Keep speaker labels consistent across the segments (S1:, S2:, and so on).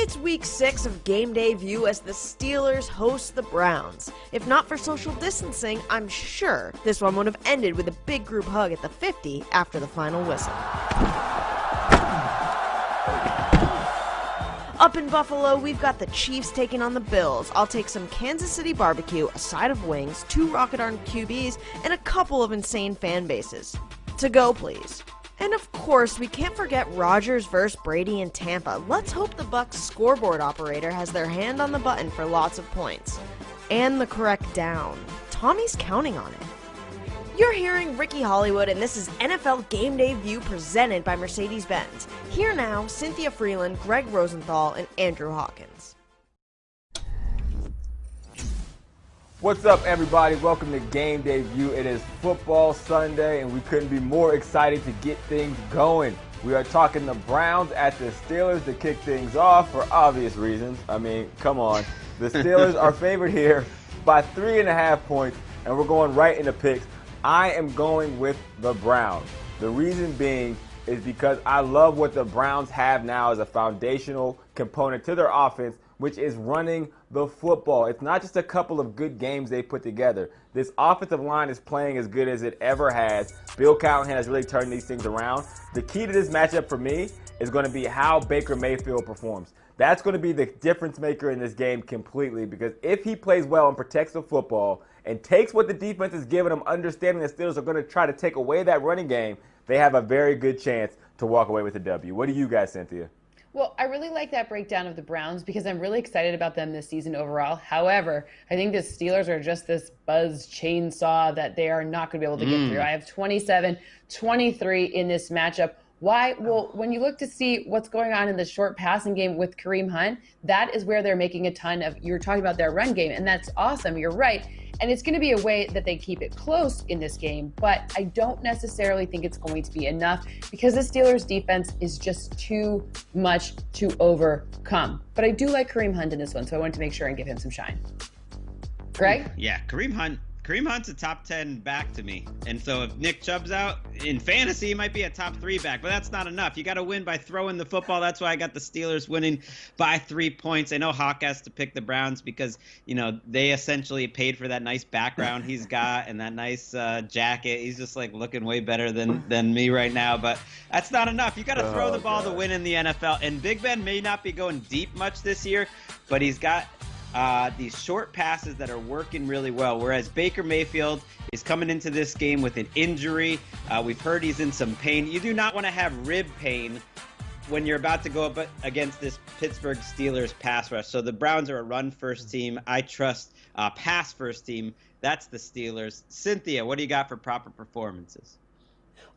S1: It's week 6 of Game Day View as the Steelers host the Browns. If not for social distancing, I'm sure this one would have ended with a big group hug at the 50 after the final whistle. Up in Buffalo, we've got the Chiefs taking on the Bills. I'll take some Kansas City barbecue, a side of wings, 2 Rocket Arm QBs, and a couple of insane fan bases. To go, please. And of course, we can't forget Rodgers vs. Brady in Tampa. Let's hope the Bucs scoreboard operator has their hand on the button for lots of points. And the correct down. Tommy's counting on it. You're hearing Ricky Hollywood, and this is NFL Game Day View presented by Mercedes-Benz. Here now, Cynthia Freeland, Greg Rosenthal, and Andrew Hawkins.
S2: What's up, everybody? Welcome to Game Day View. It is football Sunday, and we couldn't be more excited to get things going. We are talking the Browns at the Steelers to kick things off for obvious reasons. I mean, come on. The Steelers are favored here by 3.5 points, and we're going right into picks. I am going with the Browns. The reason being is because I love what the Browns have now as a foundational component to their offense, which is running the football. It's not just a couple of good games they put together. This offensive line is playing as good as it ever has. Bill Callahan has really turned these things around. The key to this matchup for me is going to be how Baker Mayfield performs. That's going to be the difference maker in this game completely, because if he plays well and protects the football and takes what the defense is giving him, understanding the Steelers are going to try to take away that running game, they have a very good chance to walk away with a W. What do you guys, Cynthia?
S3: Well, I really like that breakdown of the Browns because I'm really excited about them this season overall. However, I think the Steelers are just this buzz chainsaw that they are not going to be able to get through. I have 27-23 in this matchup. Why? Well, when you look to see what's going on in the short passing game with Kareem Hunt, that is where they're making a ton of, you were talking about their run game, and that's awesome. You're right. And it's going to be a way that they keep it close in this game, but I don't necessarily think it's going to be enough because the Steelers' defense is just too much to overcome. But I do like Kareem Hunt in this one, so I wanted to make sure and give him some shine. Greg?
S4: Yeah, Kareem Hunt's a top 10 back to me. And so if Nick Chubb's out, in fantasy, he might be a top 3 back, but that's not enough. You got to win by throwing the football. That's why I got the Steelers winning by 3 points. I know Hawk has to pick the Browns because, you know, they essentially paid for that nice background he's got and that nice jacket. He's just like looking way better than me right now, but that's not enough. You got to throw the ball to win in the NFL. And Big Ben may not be going deep much this year, but he's got these short passes that are working really well, whereas Baker Mayfield is coming into this game with an injury. We've heard he's in some pain. You do not want to have rib pain when you're about to go up against this Pittsburgh Steelers pass rush. So the Browns are a run-first team. I trust pass-first team. That's the Steelers. Cynthia, what do you got for proper performances?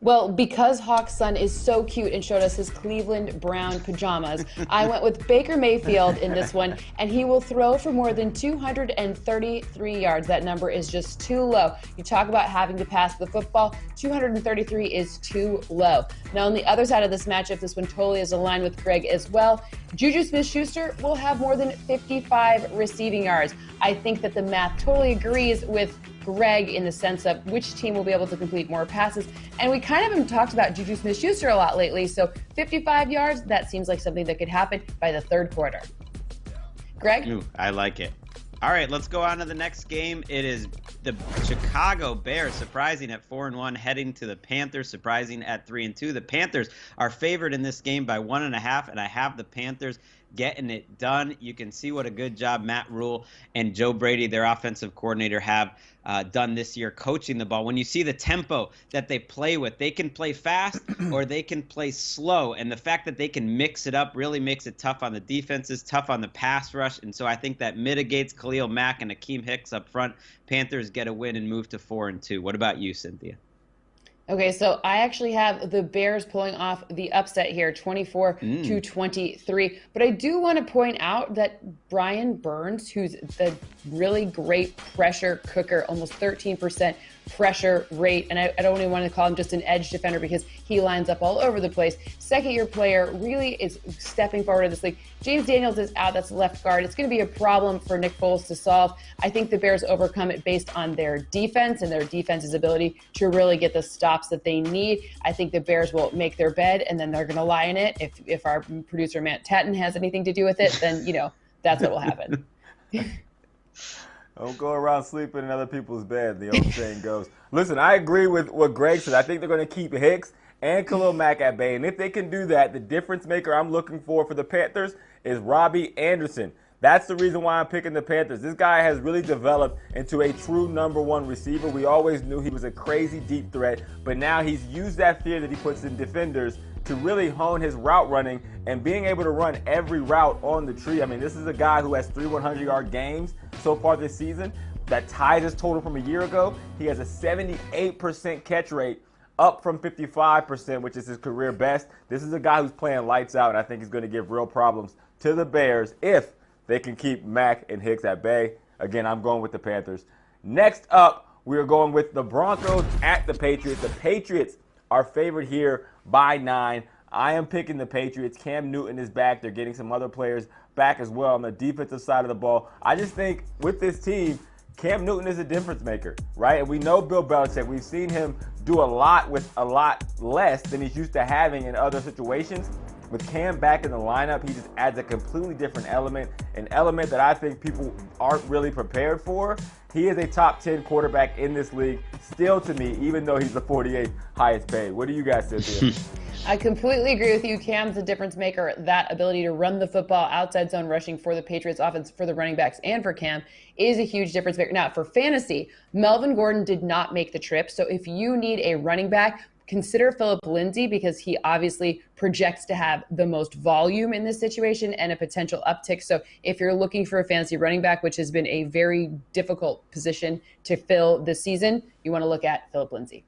S3: Well, because Hawk's son is so cute and showed us his Cleveland Brown pajamas, I went with Baker Mayfield in this one, and he will throw for more than 233 yards. That number is just too low. You talk about having to pass the football, 233 is too low. Now, on the other side of this matchup, this one totally is aligned with Greg as well. Juju Smith-Schuster will have more than 55 receiving yards. I think that the math totally agrees with Greg in the sense of which team will be able to complete more passes. And we kind of haven't talked about Juju Smith-Schuster a lot lately, so 55 yards, that seems like something that could happen by the third quarter. Greg?
S4: Ooh, I like it. All right, let's go on to the next game. It is the Chicago Bears, surprising at 4-1, heading to the Panthers, surprising at 3-2. The Panthers are favored in this game by 1.5, and I have the Panthers getting it done. You can see what a good job Matt Rule and Joe Brady, their offensive coordinator, have done this year coaching the ball. When you see the tempo that they play with, they can play fast or they can play slow. And the fact that they can mix it up really makes it tough on the defenses, tough on the pass rush. And so I think that mitigates Khalil Mack and Akeem Hicks up front. Panthers get a win and move to 4-2. What about you, Cynthia?
S3: Okay, so I actually have the Bears pulling off the upset here, 24-23. But I do want to point out that Brian Burns, who's the really great pressure cooker, almost 13% pressure rate, and I don't even want to call him just an edge defender because he lines up all over the place. Second-year player really is stepping forward in this league. James Daniels is out. That's left guard. It's going to be a problem for Nick Foles to solve. I think the Bears overcome it based on their defense and their defense's ability to really get the stops that they need. I think the Bears will make their bed, and then they're going to lie in it. If our producer Matt Tatton has anything to do with it, then, that's what will happen.
S2: Don't go around sleeping in other people's bed, the old saying goes. Listen, I agree with what Greg said. I think they're going to keep Hicks and Khalil Mack at bay. And if they can do that, the difference maker I'm looking for the Panthers is Robbie Anderson. That's the reason why I'm picking the Panthers. This guy has really developed into a true number one receiver. We always knew he was a crazy deep threat, but now he's used that fear that he puts in defenders to really hone his route running and being able to run every route on the tree. I mean, this is a guy who has 3 100-yard games so far this season. That ties his total from a year ago. He has a 78% catch rate, up from 55%, which is his career best. This is a guy who's playing lights out, and I think he's going to give real problems to the Bears if they can keep Mack and Hicks at bay. Again, I'm going with the Panthers. Next up, we are going with the Broncos at the Patriots. The Patriots are favored here by 9. I am picking the Patriots. Cam Newton is back. They're getting some other players back as well on the defensive side of the ball. I just think with this team, Cam Newton is a difference maker, right? And we know Bill Belichick. We've seen him do a lot with a lot less than he's used to having in other situations. With Cam back in the lineup, he just adds a completely different element, an element that I think people aren't really prepared for. He is a top 10 quarterback in this league, still to me, even though he's the 48th highest paid. What do you guys think?
S3: I completely agree with you. Cam's a difference maker. That ability to run the football, outside zone rushing for the Patriots offense, for the running backs, and for Cam is a huge difference maker. Now, for fantasy, Melvin Gordon did not make the trip. So if you need a running back, consider Philip Lindsay, because he obviously projects to have the most volume in this situation and a potential uptick. So if you're looking for a fantasy running back, which has been a very difficult position to fill this season, you want to look at Philip Lindsay.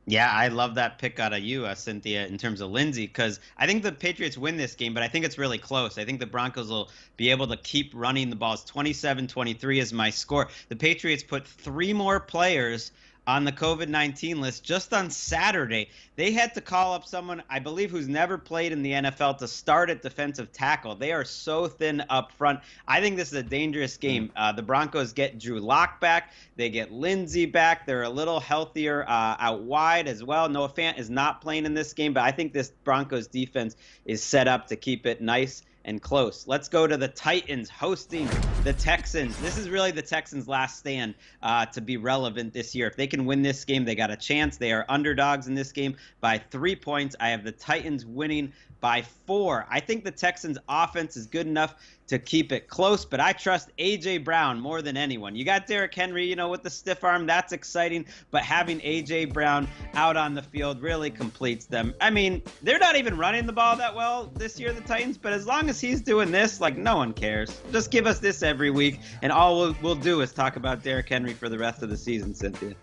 S4: Yeah, I love that pick out of you, Cynthia, in terms of Lindsay, because I think the Patriots win this game, but I think it's really close. I think the Broncos will be able to keep running the balls. 27-23 is my score. The Patriots put 3 more players on the COVID-19 list just on Saturday. They had to call up someone, I believe, who's never played in the NFL to start at defensive tackle. They are so thin up front. I think this is a dangerous game. The Broncos get Drew Lock back. They get Lindsey back. They're a little healthier out wide as well. Noah Fant is not playing in this game, but I think this Broncos defense is set up to keep it nice and close. Let's go to the Titans hosting the Texans. This is really the Texans' last stand to be relevant this year. If they can win this game, they got a chance. They are underdogs in this game by 3 points. I have the Titans winning by 4. I think the Texans' offense is good enough to keep it close, but I trust A.J. Brown more than anyone. You got Derrick Henry, with the stiff arm. That's exciting, but having A.J. Brown out on the field really completes them. I mean, they're not even running the ball that well this year, the Titans, but as long as he's doing this, no one cares. Just give us this every week, and all we'll do is talk about Derrick Henry for the rest of the season, Cynthia.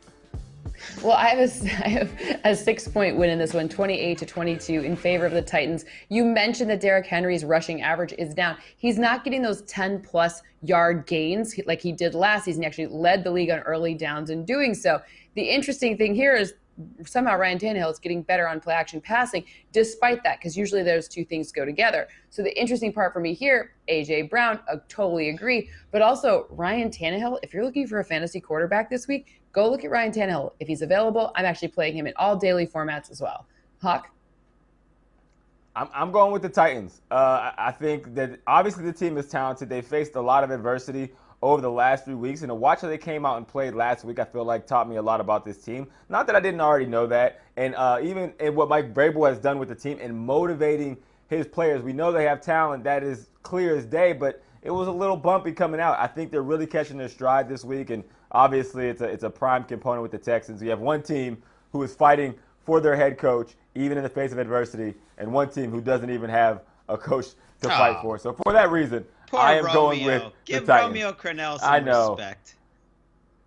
S3: Well, I have a 6-point win in this one, 28-22 in favor of the Titans. You mentioned that Derrick Henry's rushing average is down. He's not getting those 10-plus yard gains like he did last season. He actually led the league on early downs in doing so. The interesting thing here is somehow Ryan Tannehill is getting better on play-action passing despite that, because usually those two things go together. So the interesting part for me here, A.J. Brown, I totally agree, but also Ryan Tannehill, if you're looking for a fantasy quarterback this week, go look at Ryan Tannehill. If he's available, I'm actually playing him in all daily formats as well. Hawk?
S2: I'm going with the Titans. I think that obviously the team is talented. They faced a lot of adversity over the last 3 weeks, and to watch how they came out and played last week, I feel like taught me a lot about this team. Not that I didn't already know that, and even in what Mike Vrabel has done with the team and motivating his players. We know they have talent, that is clear as day, but it was a little bumpy coming out. I think they're really catching their stride this week, and obviously it's a prime component with the Texans. You have one team who is fighting for their head coach, even in the face of adversity, and one team who doesn't even have a coach to fight for. So for that reason, I am going with the Titans.
S4: Give Romeo Crennel some respect.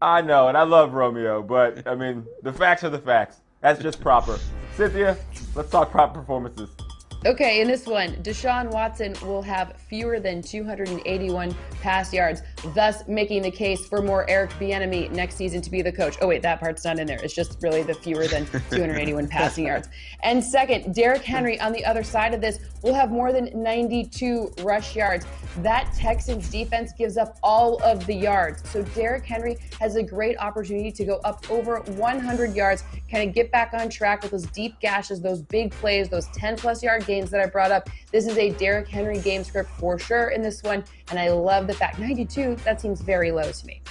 S2: I know, and I love Romeo, but, I mean, the facts are the facts. That's just proper. Cynthia, let's talk proper performances.
S3: Okay, in this one, Deshaun Watson will have fewer than 281 pass yards, thus making the case for more Eric Bieniemy next season to be the coach. Oh wait, that part's not in there. It's just really the fewer than 281 passing yards. And second, Derrick Henry on the other side of this will have more than 92 rush yards. That Texans defense gives up all of the yards. So Derrick Henry has a great opportunity to go up over 100 yards, kind of get back on track with those deep gashes, those big plays, those 10-plus yard gains that I brought up. This is a Derrick Henry game script for sure in this one, and I love the fact 92, that seems very low to me.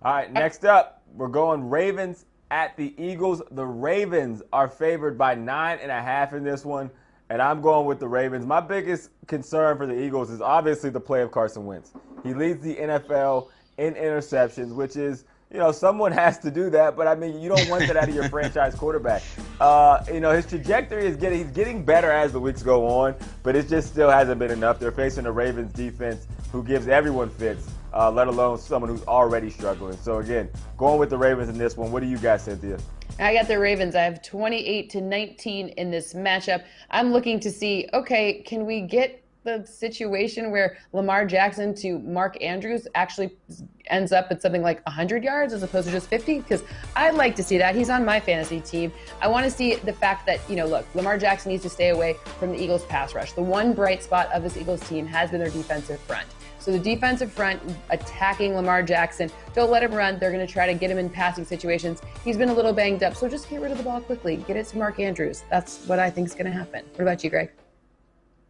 S2: All right, next up, we're going Ravens at the Eagles. The Ravens are favored by 9.5 in this one, and I'm going with the Ravens. My biggest concern for the Eagles is obviously the play of Carson Wentz. He leads the NFL in interceptions, which is, someone has to do that, but I mean, you don't want that out of your franchise quarterback. His trajectory is he's getting better as the weeks go on, but it just still hasn't been enough. They're facing a Ravens defense who gives everyone fits, let alone someone who's already struggling. So again, going with the Ravens in this one. What do you got, Cynthia?
S3: I got the Ravens. I have 28-19 in this matchup. I'm looking to see, okay, can we get the situation where Lamar Jackson to Mark Andrews actually ends up at something like 100 yards as opposed to just 50? Because I'd like to see that. He's on my fantasy team. I want to see the fact that, look, Lamar Jackson needs to stay away from the Eagles pass rush. The one bright spot of this Eagles team has been their defensive front. So the defensive front attacking Lamar Jackson, don't let him run. They're going to try to get him in passing situations. He's been a little banged up, so just get rid of the ball quickly. Get it to Mark Andrews. That's what I think is going to happen. What about you, Greg?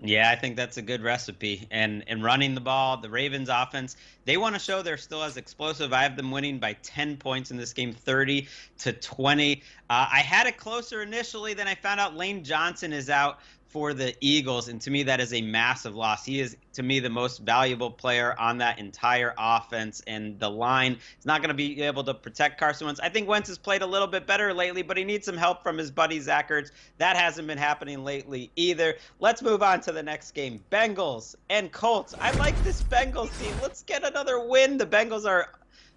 S4: Yeah, I think that's a good recipe. And running the ball, the Ravens offense, they want to show they're still as explosive. I have them winning by 10 points in this game, 30-20. I had it closer initially, then I found out Lane Johnson is out for the Eagles, and to me that is a massive loss. He is, to me, the most valuable player on that entire offense, and the line is not going to be able to protect Carson Wentz. I think Wentz has played a little bit better lately, but he needs some help from his buddy Zach Ertz. That hasn't been happening lately either. Let's move on to the next game, Bengals and Colts. I like this Bengals team. Let's get another win. The Bengals are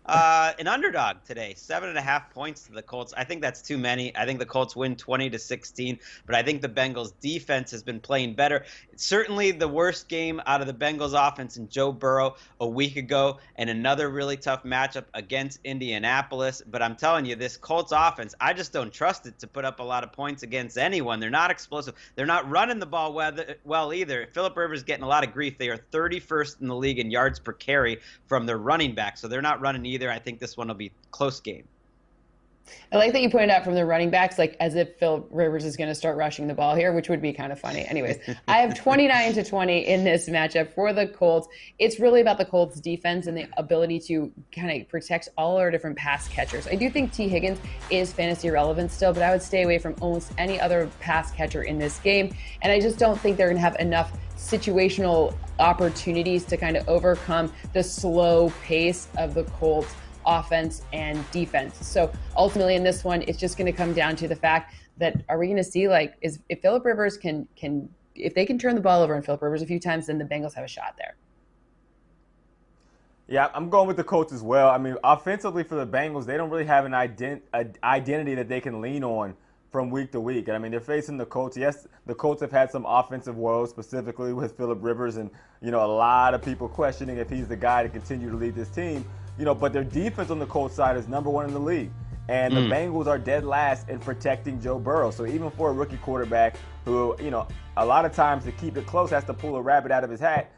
S4: an underdog today, 7.5 points to the Colts. I think that's too many. I think the Colts win 20-16, but I think the Bengals defense has been playing better. It's certainly the worst game out of the Bengals offense in Joe Burrow a week ago, and another really tough matchup against Indianapolis. But I'm telling you, this Colts offense, I just don't trust it to put up a lot of points against anyone. They're not explosive. They're not running the ball well either. Phillip Rivers is getting a lot of grief. They are 31st in the league in yards per carry from their running back, so they're not running either. I think this one will be a close game.
S3: I like that you pointed out from the running backs, like as if Phil Rivers is going to start rushing the ball here, which would be kind of funny. Anyways, I have 29-20 in this matchup for the Colts. It's really about the Colts defense and the ability to kind of protect all our different pass catchers. I do think T. Higgins is fantasy relevant still, but I would stay away from almost any other pass catcher in this game. And I just don't think they're going to have enough situational opportunities to kind of overcome the slow pace of the Colts offense and defense. So ultimately in this one, it's just going to come down to the fact that, are we going to see, like, if Phillip Rivers can if they can turn the ball over on Phillip Rivers a few times, then the Bengals have a shot there.
S2: Yeah, I'm going with the Colts as well. I mean, offensively for the Bengals, they don't really have an identity that they can lean on from week to week. And I mean, they're facing the Colts. Yes, the Colts have had some offensive woes, specifically with Phillip Rivers, and a lot of people questioning if he's the guy to continue to lead this team. But their defense on the Colts side is number one in the league. And the Bengals are dead last in protecting Joe Burrow. So even for a rookie quarterback who, a lot of times to keep it close has to pull a rabbit out of his hat,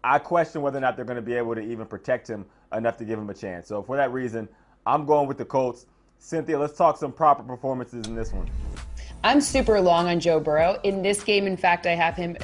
S2: I question whether or not they're going to be able to even protect him enough to give him a chance. So for that reason, I'm going with the Colts. Cynthia, let's talk some proper performances in this one.
S3: I'm super long on Joe Burrow. In this game, in fact, I have him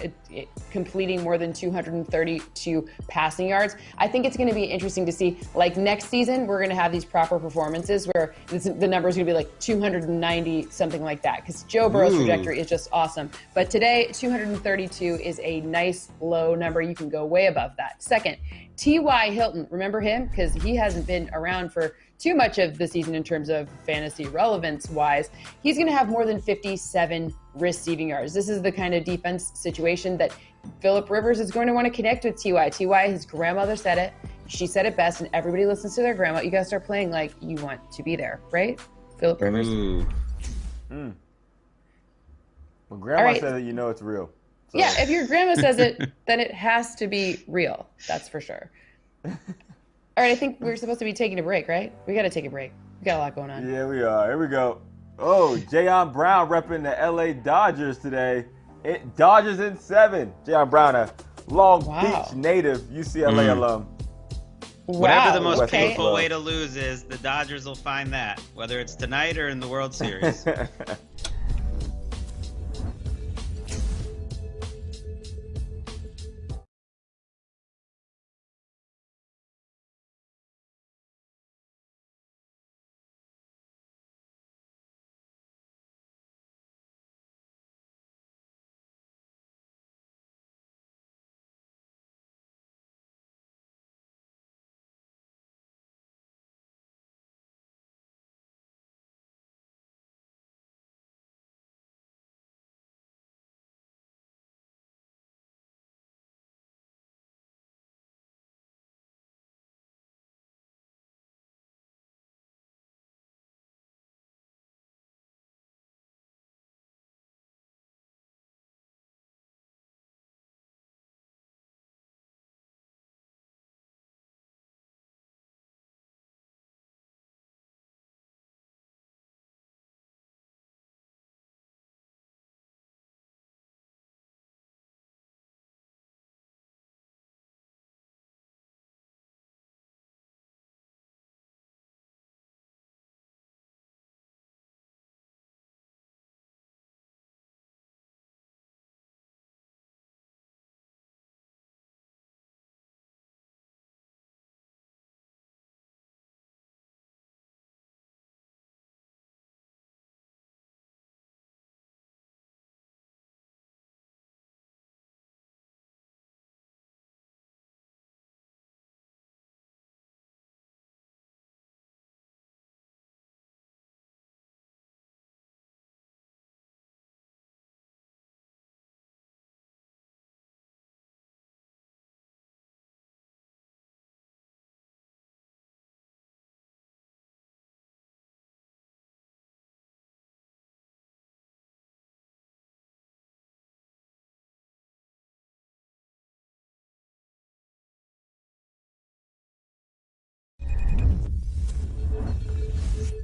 S3: completing more than 232 passing yards. I think it's going to be interesting to see, like next season, we're going to have these proper performances where the number is going to be like 290, something like that, because Joe Burrow's trajectory is just awesome. But today, 232 is a nice low number. You can go way above that. Second, T.Y. Hilton, remember him? Because he hasn't been around for too much of the season in terms of fantasy relevance-wise. He's going to have more than 57 receiving yards. This is the kind of defense situation that Phillip Rivers is going to want to connect with T.Y. T.Y., his grandmother said it. She said it best, and everybody listens to their grandma. You got to start playing like you want to be there, right? Philip Rivers.
S4: Ooh.
S2: When grandma
S3: right.
S2: says it, you know it's real. So.
S3: Yeah, if your grandma says it, then it has to be real. That's for sure. All right, I think we're supposed to be taking a break, right? We got to take a break. We got a lot going on.
S2: Yeah, we are. Here we go. Oh, Jayon Brown repping the LA Dodgers today. Dodgers in 7. Jayon Brown, a Long Beach native, UCLA alum.
S4: Whatever the most
S3: okay.
S4: painful way to lose is, the Dodgers will find that, whether it's tonight or in the World Series.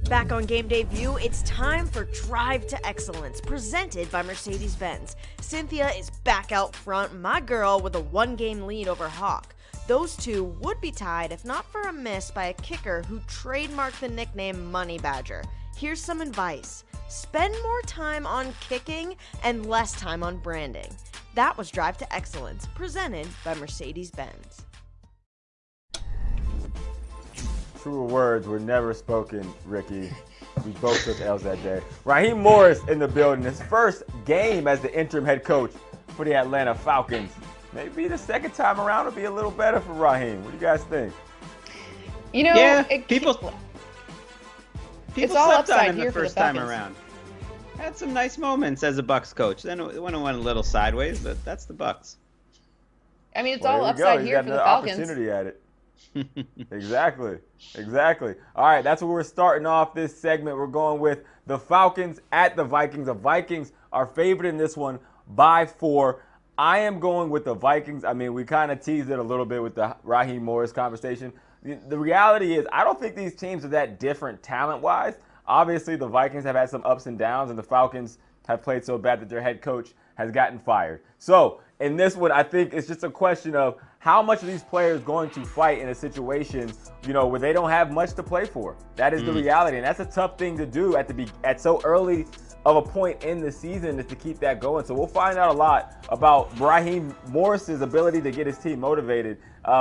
S1: Back on Game Day View, it's time for Drive to Excellence, presented by Mercedes-Benz. Cynthia is back out front, my girl, with a 1-game lead over Hawk. Those two would be tied if not for a miss by a kicker who trademarked the nickname Money Badger. Here's some advice. Spend more time on kicking and less time on branding. That was Drive to Excellence, presented by Mercedes-Benz.
S2: Truer words were never spoken, Ricky. We both took L's that day. Raheem Morris in the building. His first game as the interim head coach for the Atlanta Falcons. Maybe the second time around will be a little better for Raheem. What do you guys think?
S3: You know,
S4: Yeah, people
S3: it's all
S4: slept on
S3: upside
S4: him
S3: here
S4: the
S3: for the
S4: first time
S3: Falcons.
S4: around. Had some nice moments as a Bucs coach. Then it went a little sideways, but that's the Bucs.
S3: I mean, it's
S2: Well,
S3: all
S2: there we go.
S3: upside
S2: He's
S3: here
S2: got
S3: for the
S2: another
S3: Falcons.
S2: opportunity at it. Exactly. All right, that's what we're starting off this segment. We're going with the Falcons at the Vikings. The Vikings are favored in this one by 4. I am going with the Vikings. I mean, we kind of teased it a little bit with the Raheem Morris conversation. The reality is, I don't think these teams are that different talent-wise. Obviously, the Vikings have had some ups and downs, and the Falcons have played so bad that their head coach has gotten fired. So, in this one, I think it's just a question of how much are these players going to fight in a situation, where they don't have much to play for. That is the reality, and that's a tough thing to do at so early of a point in the season, is to keep that going. So we'll find out a lot about Raheem Morris's ability to get his team motivated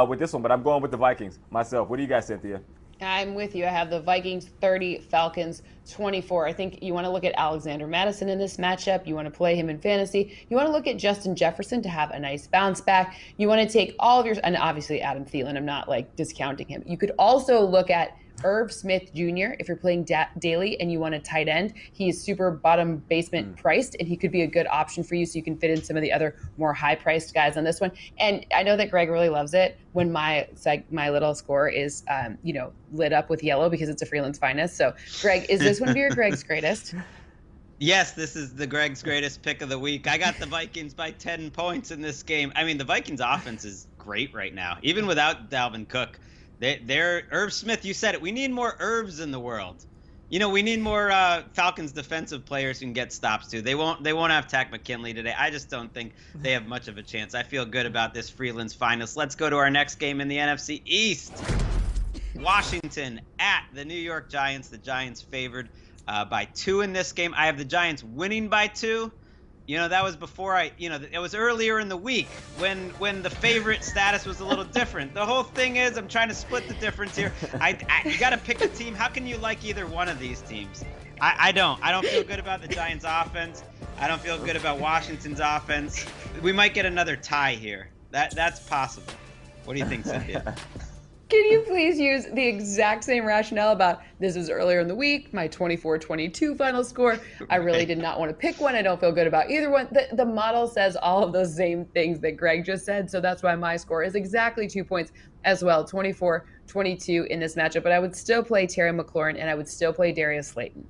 S2: with this one. But I'm going with the Vikings myself. What do you guys, Cynthia?
S3: I'm with you. I have the Vikings 30, Falcons 24. I think you want to look at Alexander Madison in this matchup. You want to play him in fantasy. You want to look at Justin Jefferson to have a nice bounce back. You want to take all of your, and obviously Adam Thielen, I'm not discounting him. You could also look at Irv Smith Jr. If you're playing daily and you want a tight end, he's super bottom basement priced, and he could be a good option for you so you can fit in some of the other more high-priced guys on this one. And I know that Greg really loves it when my little score is, lit up with yellow because it's a Freeland's finest. So, Greg, is this one of your Greg's greatest?
S4: Yes, this is the Greg's greatest pick of the week. I got the Vikings by 10 points in this game. I mean, the Vikings offense is great right now, even without Dalvin Cook. They're Irv Smith, you said it. We need more Irvs in the world. We need more Falcons defensive players who can get stops too. They won't have Takk McKinley today. I just don't think they have much of a chance. I feel good about this Freeland's finals. Let's go to our next game in the NFC East. Washington at the New York Giants. The Giants favored by 2 in this game. I have the Giants winning by 2. That was before it was earlier in the week when the favorite status was a little different. The whole thing is I'm trying to split the difference here. You got to pick a team. How can you like either one of these teams? I don't feel good about the Giants offense. I don't feel good about Washington's offense. We might get another tie here. That's possible. What do you think, Cynthia?
S3: Can you please use the exact same rationale about this was earlier in the week, my 24-22 final score. I really did not want to pick one. I don't feel good about either one. The model says all of those same things that Greg just said, so that's why my score is exactly 2 points as well, 24-22 in this matchup. But I would still play Terry McLaurin, and I would still play Darius Slayton.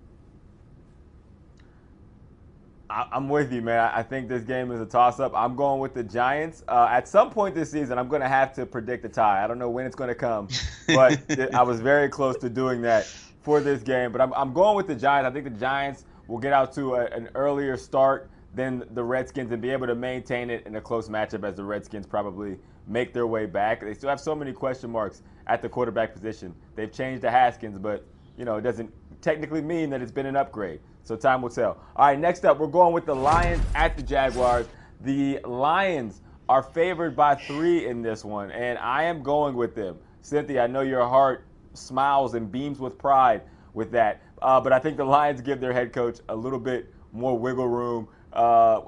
S2: I'm with you, man. I think this game is a toss-up. I'm going with the Giants. At some point this season, I'm going to have to predict a tie. I don't know when it's going to come, but I was very close to doing that for this game. But I'm going with the Giants. I think the Giants will get out to an earlier start than the Redskins and be able to maintain it in a close matchup as the Redskins probably make their way back. They still have so many question marks at the quarterback position. They've changed to Haskins, but it doesn't technically mean that it's been an upgrade. So time will tell. All right, next up, we're going with the Lions at the Jaguars. The Lions are favored by 3 in this one, and I am going with them. Cynthia, I know your heart smiles and beams with pride with that, but I think the Lions give their head coach a little bit more wiggle room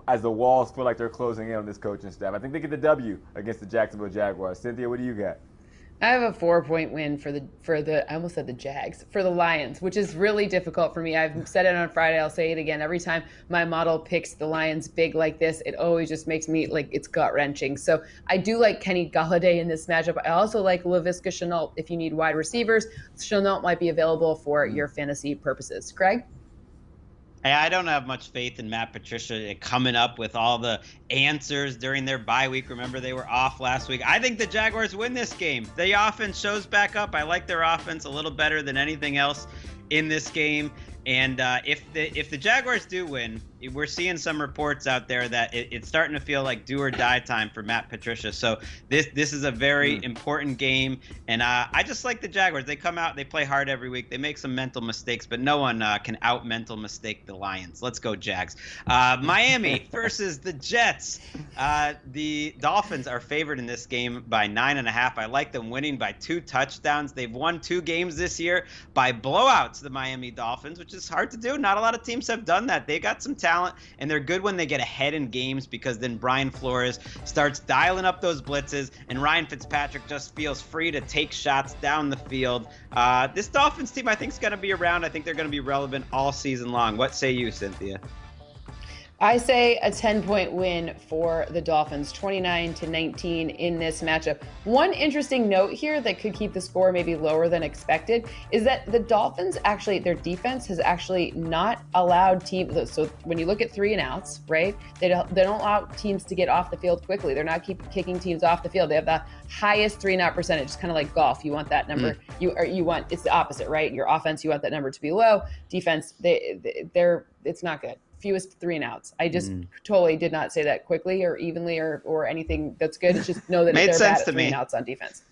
S2: as the walls feel like they're closing in on this coaching staff. I think they get the W against the Jacksonville Jaguars. Cynthia, what do you got?
S3: I have a 4-point win for the I almost said the Jags, for the Lions, which is really difficult for me. I've said it on Friday. I'll say it again. Every time my model picks the Lions big like this, it always just makes me it's gut wrenching. So I do like Kenny Golladay in this matchup. I also like Laviska Shenault if you need wide receivers. Shenault might be available for your fantasy purposes. Greg?
S4: I don't have much faith in Matt Patricia coming up with all the answers during their bye week. Remember, they were off last week. I think the Jaguars win this game. The offense shows back up. I like their offense a little better than anything else in this game. And if the Jaguars do win, we're seeing some reports out there that it's starting to feel like do or die time for Matt Patricia. So this is a very important game, and I just like the Jaguars. They come out, they play hard every week. They make some mental mistakes, but no one can out mental mistake the Lions. Let's go Jags. Miami versus the Jets. The Dolphins are favored in this game by 9.5. I like them winning by 2 touchdowns. They've won 2 games this year by blowouts, the Miami Dolphins, which is hard to do. Not a lot of teams have done that. They got some talent, and they're good when they get ahead in games because then Brian Flores starts dialing up those blitzes, and Ryan Fitzpatrick just feels free to take shots down the field. This Dolphins team, I think, is going to be around. I think they're going to be relevant all season long. What say you, Cynthia?
S3: I say a 10-point win for the Dolphins, 29-19 in this matchup. One interesting note here that could keep the score maybe lower than expected is that the Dolphins actually, their defense has actually not allowed teams, so when you look at 3 and outs, right, they don't allow teams to get off the field quickly. They're not kicking teams off the field. They have the highest 3 and out percentage. It's kind of like golf. You want that number, it's the opposite, right? Your offense, you want that number to be low. Defense, it's not good. Fewest 3 and outs. I just totally did not say that quickly or evenly or anything that's good. It's just know that they're bad at 3 and outs on defense.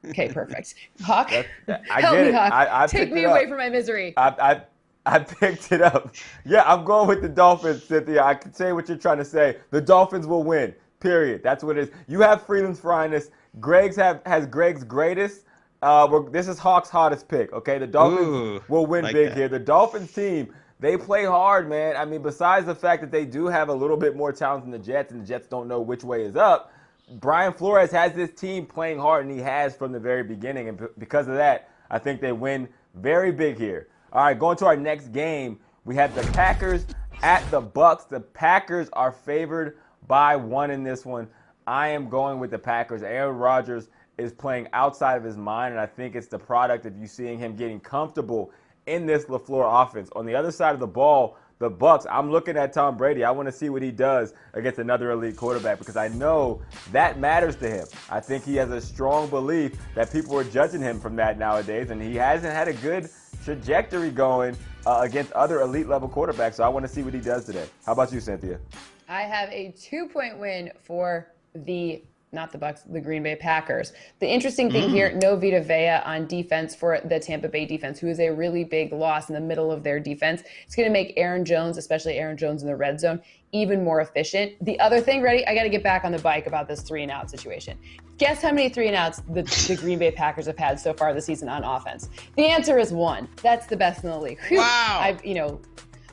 S3: Okay, perfect. Hawk, help me, Hawk. Take me away from my misery.
S2: I picked it up. Yeah, I'm going with the Dolphins, Cynthia. I can say what you're trying to say. The Dolphins will win, period. That's what it is. You have Freeland's finest. Greg's has Greg's greatest. This is Hawk's hottest pick, okay? The Dolphins will win big here. The Dolphins team, they play hard, man. I mean, besides the fact that they do have a little bit more talent than the Jets, and the Jets don't know which way is up, Brian Flores has this team playing hard, and he has from the very beginning. And because of that, I think they win very big here. All right, going to our next game, we have the Packers at the Bucks. The Packers are favored by 1 in this one. I am going with the Packers. Aaron Rodgers is playing outside of his mind, and I think it's the product of you seeing him getting comfortable in this LaFleur offense. On the other side of the ball, the Bucks, I'm looking at Tom Brady. I want to see what he does against another elite quarterback because I know that matters to him. I think he has a strong belief that people are judging him from that nowadays, and he hasn't had a good trajectory going against other elite level quarterbacks. So I want to see what he does today. How about you, Cynthia?
S3: I have a 2-point win for not the Bucks, the Green Bay Packers. The interesting thing here, no Vita Vea on defense for the Tampa Bay defense, who is a really big loss in the middle of their defense. It's going to make Aaron Jones, especially Aaron Jones in the red zone, even more efficient. The other thing, ready? I got to get back on the bike about this 3-and-out situation. Guess how many 3-and-outs the Green Bay Packers have had so far this season on offense? The answer is 1. That's the best in the league. Whew.
S4: Wow.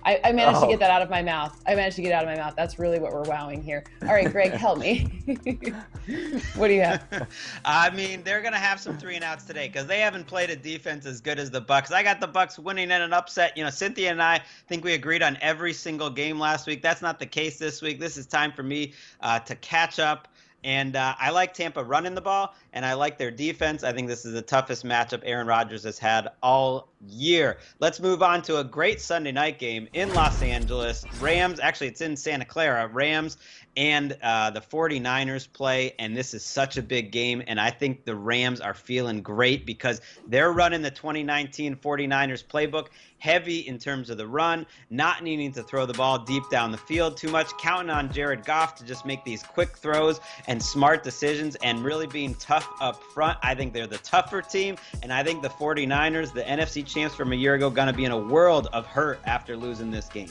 S3: I managed to get that out of my mouth. That's really what we're wowing here. All right, Greg, help me. What do you have?
S4: I mean, they're going to have some 3-and-outs today because they haven't played a defense as good as the Bucks. I got the Bucks winning in an upset. Cynthia and I think we agreed on every single game last week. That's not the case this week. This is time for me to catch up. And I like Tampa running the ball, and I like their defense. I think this is the toughest matchup Aaron Rodgers has had all year. Let's move on to a great Sunday night game in Los Angeles. Rams, actually it's in Santa Clara. Rams and the 49ers play, and this is such a big game, and I think the Rams are feeling great because they're running the 2019 49ers playbook, heavy in terms of the run, not needing to throw the ball deep down the field too much, counting on Jared Goff to just make these quick throws and smart decisions and really being tough up front. I think they're the tougher team, and I think the 49ers, the NFC champs from a year ago, going to be in a world of hurt after losing this game.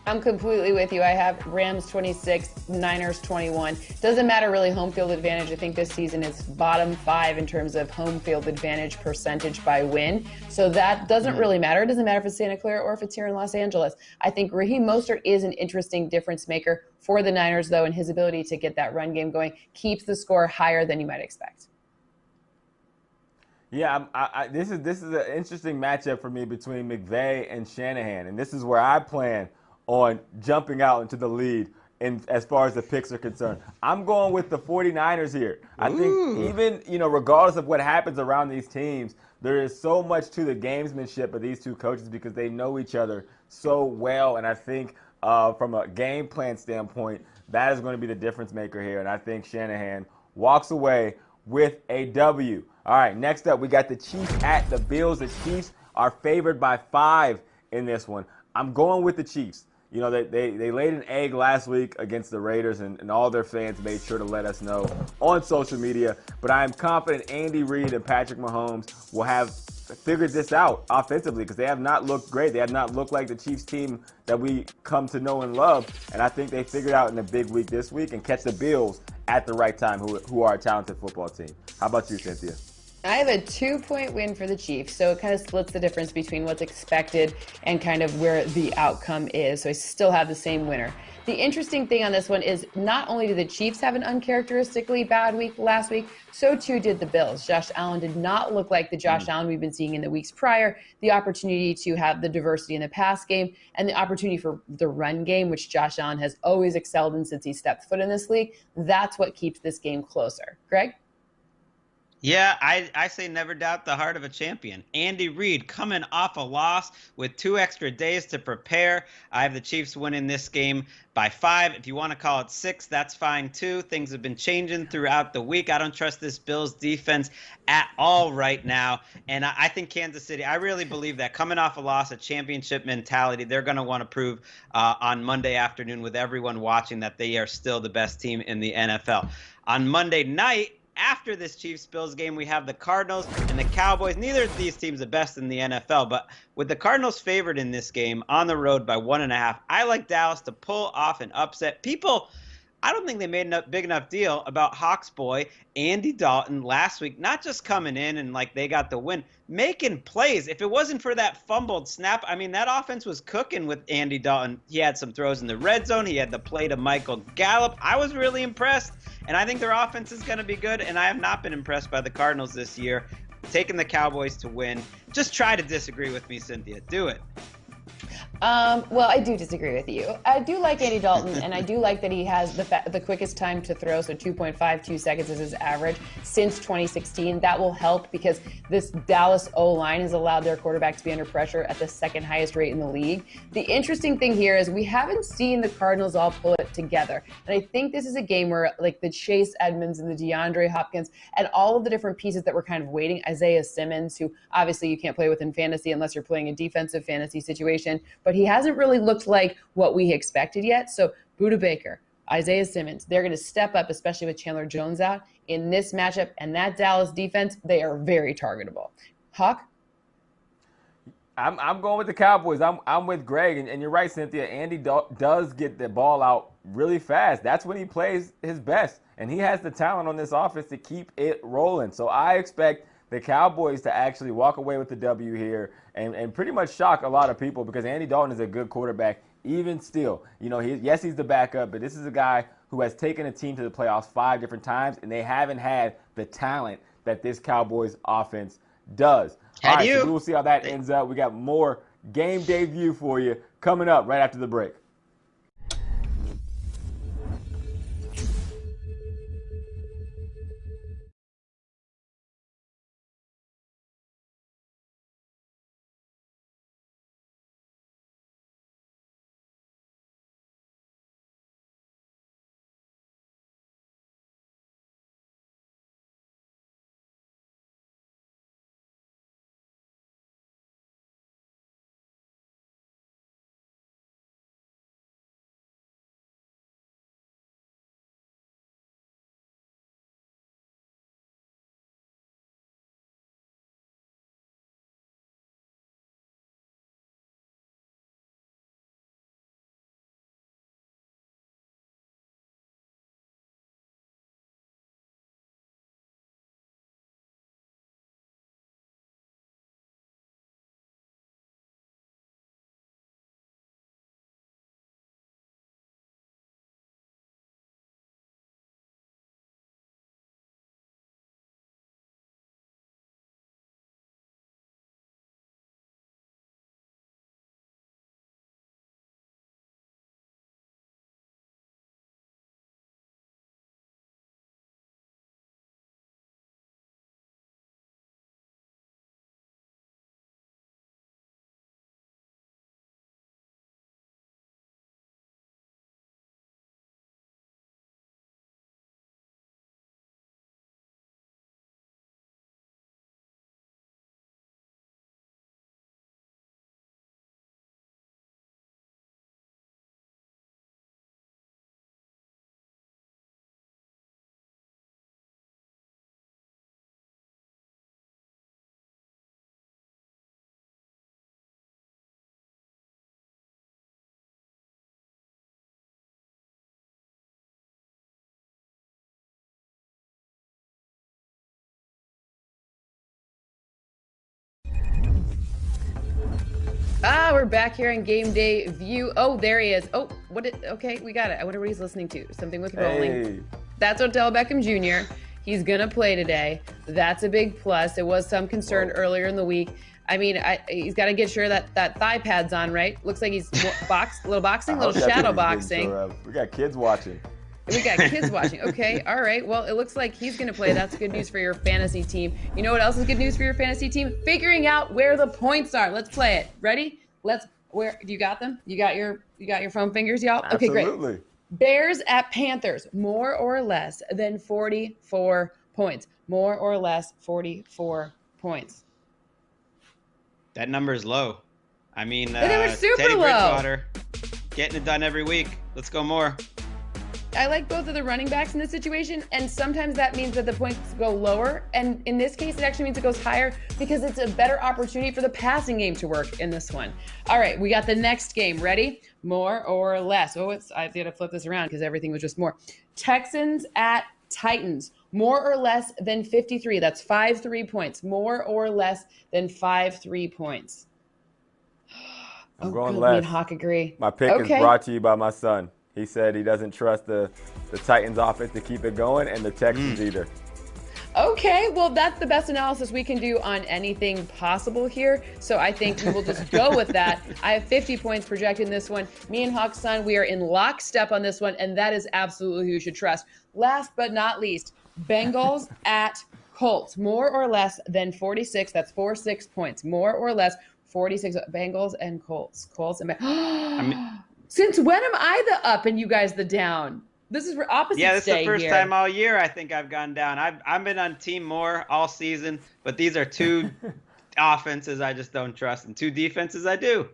S3: I'm completely with you. I have Rams 26, Niners 21. Doesn't matter really home field advantage. I think this season is bottom 5 in terms of home field advantage percentage by win. So that doesn't really matter. It doesn't matter if it's Santa Clara or if it's here in Los Angeles. I think Raheem Mostert is an interesting difference maker for the Niners, though, and his ability to get that run game going keeps the score higher than you might expect.
S2: Yeah, this is an interesting matchup for me between McVay and Shanahan, and this is where I plan on jumping out into the lead as far as the picks are concerned. I'm going with the 49ers here. I think even, regardless of what happens around these teams, there is so much to the gamesmanship of these two coaches because they know each other so well. And I think from a game plan standpoint, that is going to be the difference maker here. And I think Shanahan walks away with a W. All right, next up, we got the Chiefs at the Bills. The Chiefs are favored by 5 in this one. I'm going with the Chiefs. They laid an egg last week against the Raiders, and all their fans made sure to let us know on social media. But I am confident Andy Reid and Patrick Mahomes will have figured this out offensively because they have not looked great. They have not looked like the Chiefs team that we come to know and love. And I think they figured out in a big week this week and catch the Bills at the right time, who are a talented football team. How about you, Cynthia?
S3: I have a 2-point win for the Chiefs, so it kind of splits the difference between what's expected and kind of where the outcome is. So I still have the same winner. The interesting thing on this one is not only did the Chiefs have an uncharacteristically bad week last week, so too did the Bills. Josh Allen did not look like the Josh Allen we've been seeing in the weeks prior. The opportunity to have the diversity in the pass game and the opportunity for the run game, which Josh Allen has always excelled in since he stepped foot in this league, that's what keeps this game closer. Greg?
S4: Yeah, I say never doubt the heart of a champion. Andy Reid coming off a loss with 2 extra days to prepare. I have the Chiefs winning this game by 5. If you want to call it 6, that's fine too. Things have been changing throughout the week. I don't trust this Bills defense at all right now. And I think Kansas City, I really believe that coming off a loss, a championship mentality, they're going to want to prove on Monday afternoon with everyone watching that they are still the best team in the NFL. On Monday night, after this Chiefs-Bills game, we have the Cardinals and the Cowboys. Neither of these teams are the best in the NFL, but with the Cardinals favored in this game on the road by 1.5, I like Dallas to pull off an upset. People, I don't think they made a big enough deal about Hawks boy Andy Dalton last week, not just coming in and like they got the win, making plays. If it wasn't for that fumbled snap, I mean, that offense was cooking with Andy Dalton. He had some throws in the red zone. He had the play to Michael Gallup. I was really impressed, and I think their offense is going to be good, and I have not been impressed by the Cardinals this year. taking the Cowboys to win. Just try to disagree with me, Cynthia. Do it.
S3: Well, I do disagree with you. I do like Andy Dalton, and I do like that he has the quickest time to throw, so 2.52 seconds is his average since 2016. That will help because this Dallas O-line has allowed their quarterback to be under pressure at the second highest rate in the league. The interesting thing here is we haven't seen the Cardinals all pull it together, and I think this is a game where like the Chase Edmonds and the DeAndre Hopkins and all of the different pieces that were kind of waiting, Isaiah Simmons, who obviously you can't play with in fantasy unless you're playing a defensive fantasy situation, but he hasn't really looked like what we expected yet. So Budda Baker, Isaiah Simmons, they're going to step up, especially with Chandler Jones out in this matchup. And that Dallas defense, they are very targetable. Hawk?
S2: I'm going with the Cowboys. I'm with Greg, and you're right, Cynthia. Andy does get the ball out really fast. That's when he plays his best, and he has the talent on this offense to keep it rolling. So I expect the Cowboys to actually walk away with the W here and pretty much shock a lot of people because Andy Dalton is a good quarterback even still. You know, yes, he's the backup, but this is a guy who has taken a team to the playoffs 5 different times, and they haven't had the talent that this Cowboys offense does. All right, so we will see how that ends up. We got more game day view for you coming up right after the break.
S3: We're back here on Game Day View. Oh, there he is. Oh, okay, we got it. I wonder what he's listening to. Something with rolling.
S2: Hey.
S3: That's Odell Beckham Jr. He's going to play today. That's a big plus. There was some concern earlier in the week. I mean, he's got to get sure that thigh pad's on, right? Looks like he's little boxing, little shadow boxing.
S2: We got kids watching.
S3: We got kids watching. Okay, all right. Well, it looks like he's going to play. That's good news for your fantasy team. You know what else is good news for your fantasy team? Figuring out where the points are. Let's play it. Ready? Where you got them? You got your foam fingers, y'all? Okay,
S2: Absolutely.
S3: Great. Bears at Panthers, more or less than 44 points. More or less 44 points.
S4: That number is low. I mean,
S3: they were super
S4: Teddy
S3: low.
S4: Bridgewater, getting it done every week. Let's go more.
S3: I like both of the running backs in this situation, and sometimes that means that the points go lower, and in this case, it actually means it goes higher because it's a better opportunity for the passing game to work in this one. All right, we got the next game. Ready? More or less. I have to flip this around because everything was just more. Texans at Titans. More or less than 53. That's 5 3 points. More or less than 5 3 points.
S2: I'm going
S3: good.
S2: less.
S3: Me and Hawk agree.
S2: My pick is brought to you by my son. He said he doesn't trust the Titans offense to keep it going, and the Texans either.
S3: Okay, well, that's the best analysis we can do on anything possible here. So I think we will just go with that. I have 50 points projected in this one. Me and Hawk's son, we are in lockstep on this one, and that is absolutely who you should trust. Last but not least, Bengals at Colts. More or less than 46. That's 46 points. More or less 46. Bengals and Colts. Colts and Since when am I the up and you guys the down? This is opposite.
S4: Yeah, this is the first
S3: here.
S4: time all year I think I've gone down. I've been on Team Moore all season, but these are two offenses I just don't trust, and two defenses I do.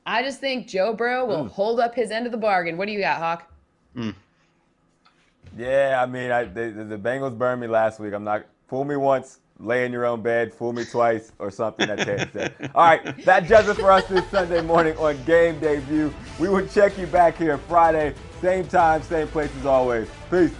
S3: I just think Joe Burrow will hold up his end of the bargain. What do you got, Hawk?
S2: Yeah, I mean, the Bengals burned me last week. I'm not fool me once, lay in your own bed, fool me twice, or something that Ted said. All right, that does it for us this Sunday morning on Game Day View. We will check you back here Friday, same time, same place as always. Peace.